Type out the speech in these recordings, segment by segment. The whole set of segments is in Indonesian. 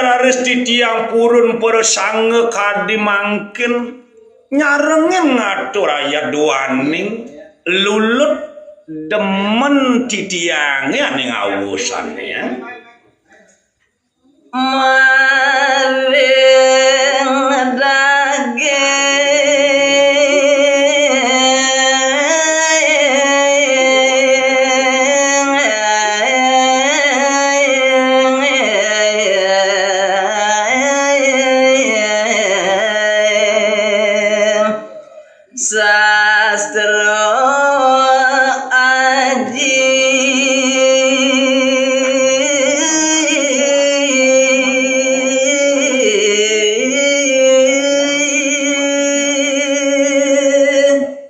laris di tiang purun persangge kadi mangkin nyarengin ngatur ayat duaning lulut demen di tiangnya ning awusannya maring sastra aji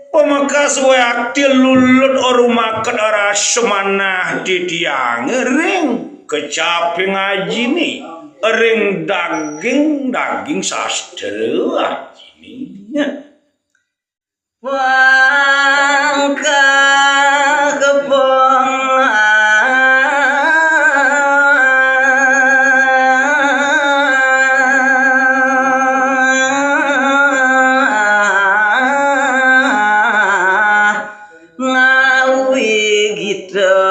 pemakas waktu lulut orumakan arah semanah di tiang ring kecapi ngaji nih ring daging sastra aji nih Wangka ngawi gitu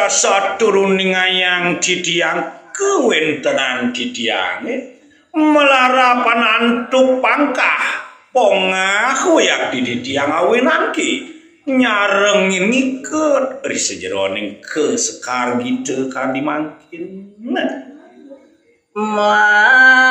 rasa turuning ayang didiang kewentenan didiange melarapan antuk pangkah pongah hoyak didiang awinangki nyarengin ngikut risejeroning ke sekar gitu kan dimangkin maka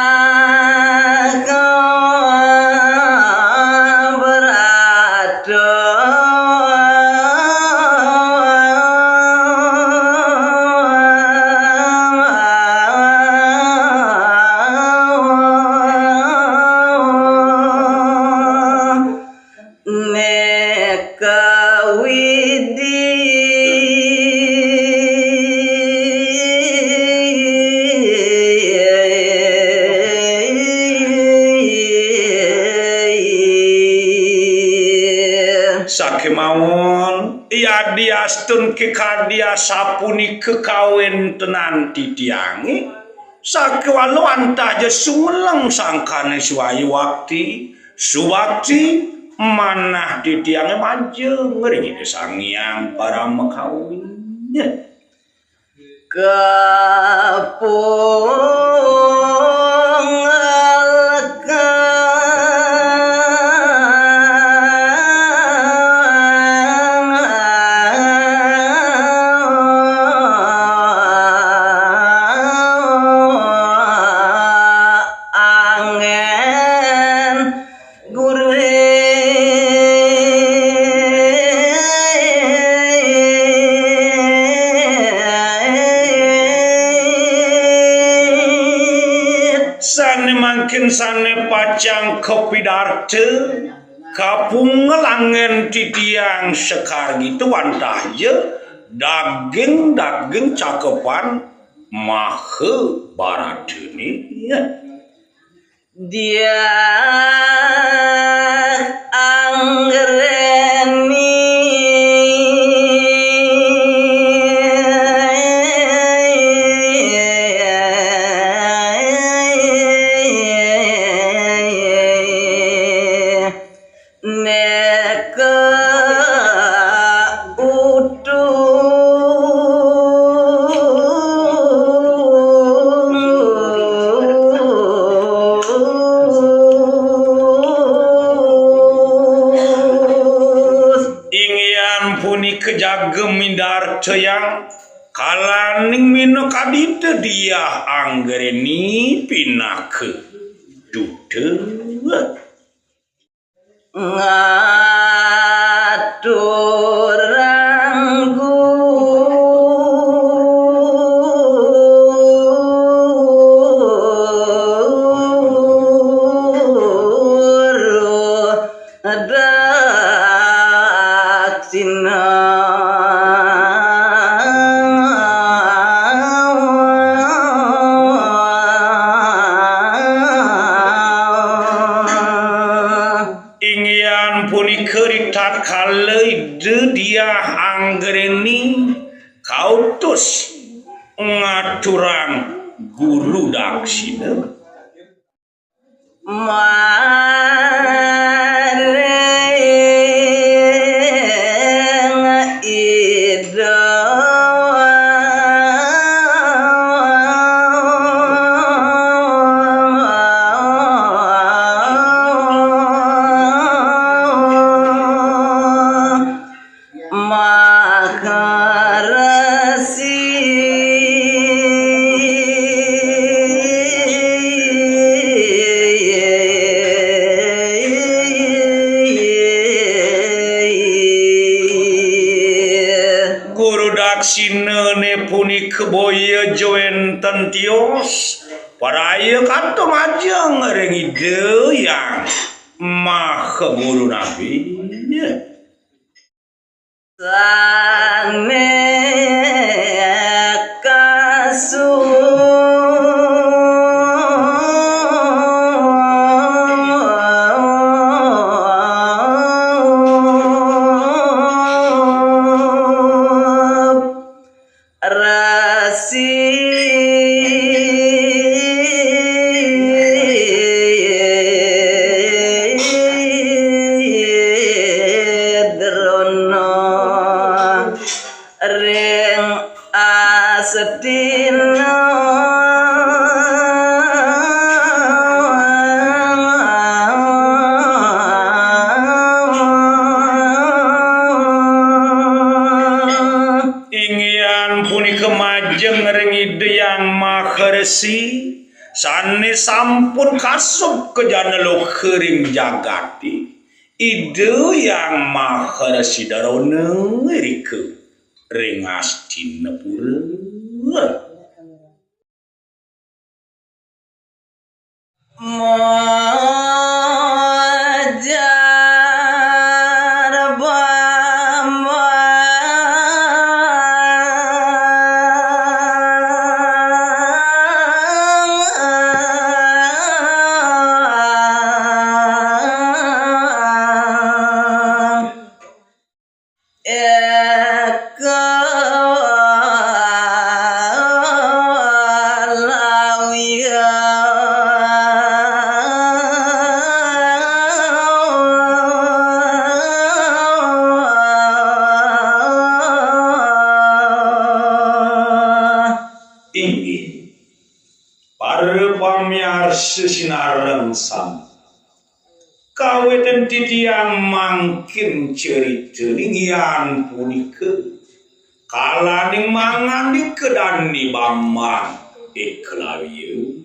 sakemawon iya diastun ke kadia sapuni kekawin tenan didiangi sakewalu antaja sumuleng sangkane suwayu wakti suwakti manah didiangi manjeng ngeringi kesangiang para mekawinnya sane pacang kopidarte kapung ngelangen di tiang sekar gitu wantahje daging cakepan mahe baratini dia anggreni kejagem yang kalaning mino kadite dia anggreni pinake dude ngaturangku tatkala dia anggereni kautus ngaturang guru daksina mareng ida sinene punika boya joen tentios paraya kanto majeng reng ide yang maha guru nabi sane ring asedina ingyan punika majeng ring ide yang maharesi sane sampun kasup ke janelo kering jagati ide yang maharesi darona rike ring Astinapura mojar bamba para pamiarsa sinareng sam kawetan titiang mangkin cerita ningyan punika kalaning mangan di kedani bambang iklawieu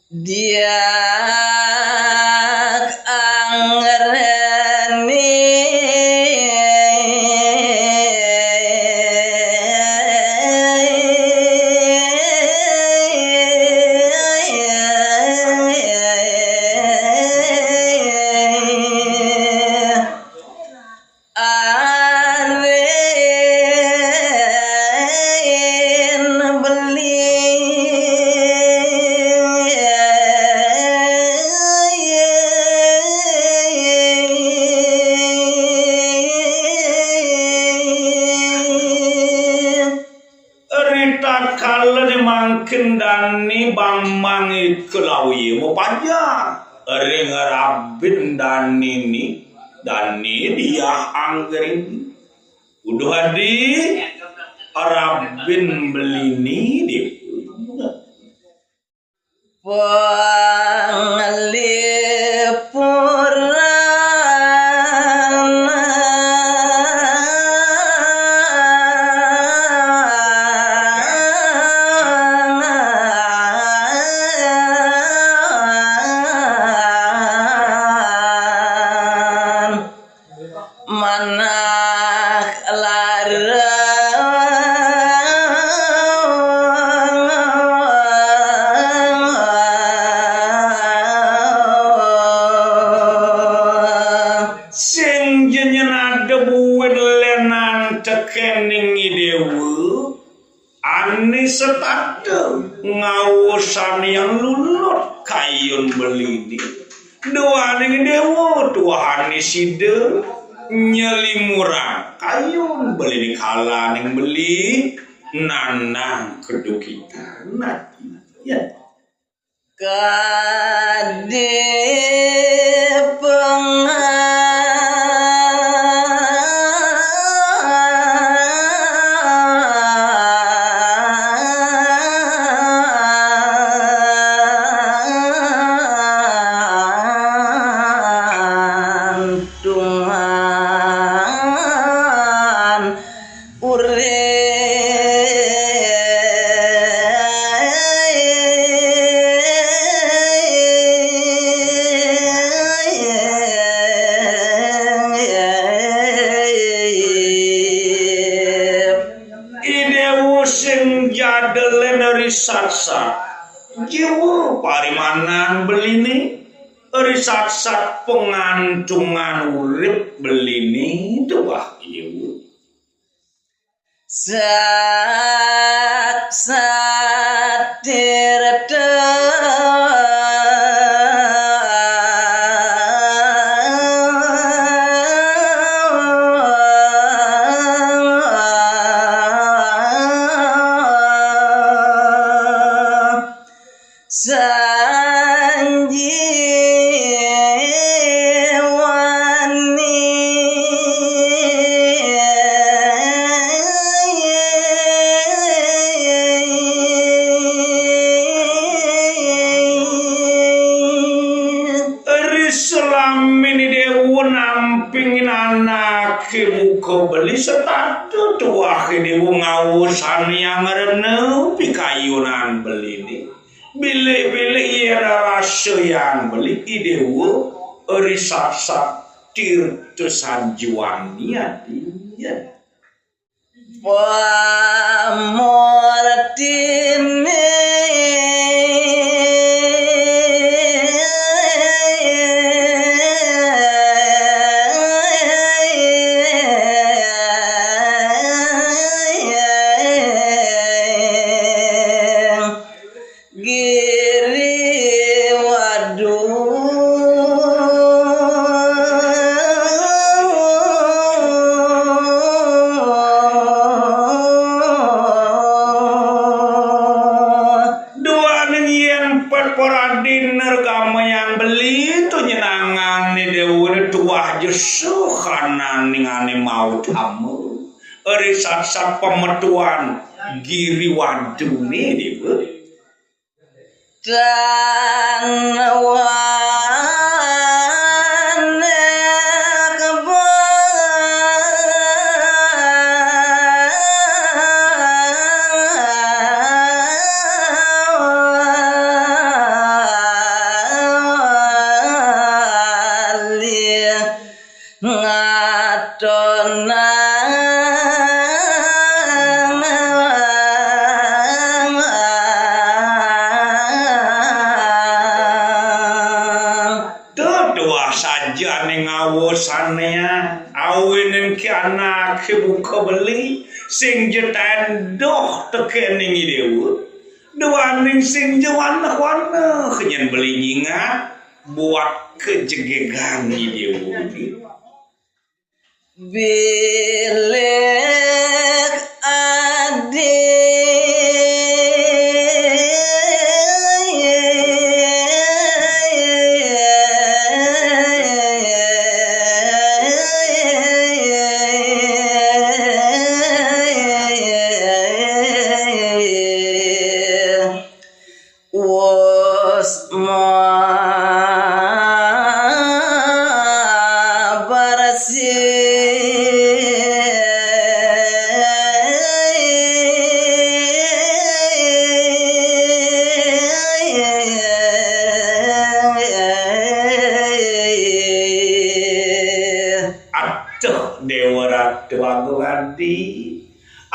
dia anggereni tatkala dimangkin dani bambang ikelawi mau panjang ring rabin dani dia anggerin udah hadi rabin belini di manak lara sing jenyenade buwet lenan tekening idewu ani setade ngawusan yang lulut kayun belini Doaning dewa tuahane side nyelimurang kayun beli dikala ning beli nanang kedu kita nanti ya kade risat-sat jiwa parimanan belini risat-sat pengantungan urip belini tuah jiwa sak tirta muka beli setatu tuah ini ngawusan yang reneu pikayunan beli ini bile-bile ia rasa yang beli idewu risasa tirtusan juangnya dia pamortine risat-sat pemetuan giri wadune dewe dan anak buka beli sing jetan doh tekening dewe doaning sing jewana-wana kenyan beli nyinga buat kejegegan dewe bilik ade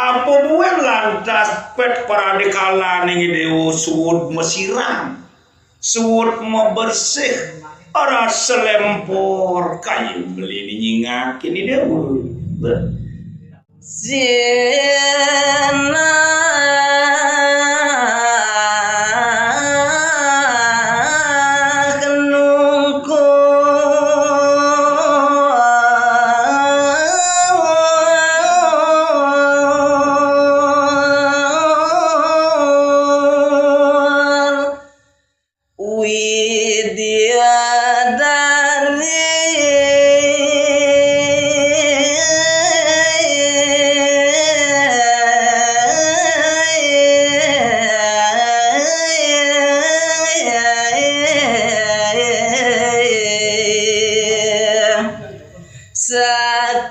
apa buan lantas pet paradekala ning dewa suwud mesiram suwud mau bersih ora selempor kayu beli nyingakin ni dewa Zina kenungku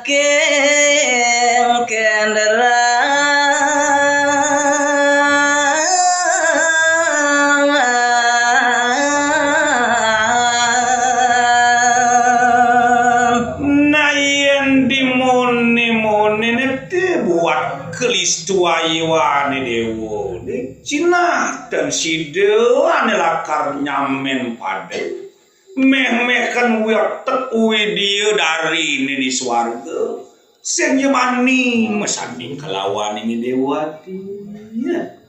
saking kendaraan nayen dimoni-moni nete buat kelistuaywane dewo Cina dan sidewan lakar nyamen pada meh kan wiatek dia dari ini di swarga sing mani mesanding kelawan ini dewati ya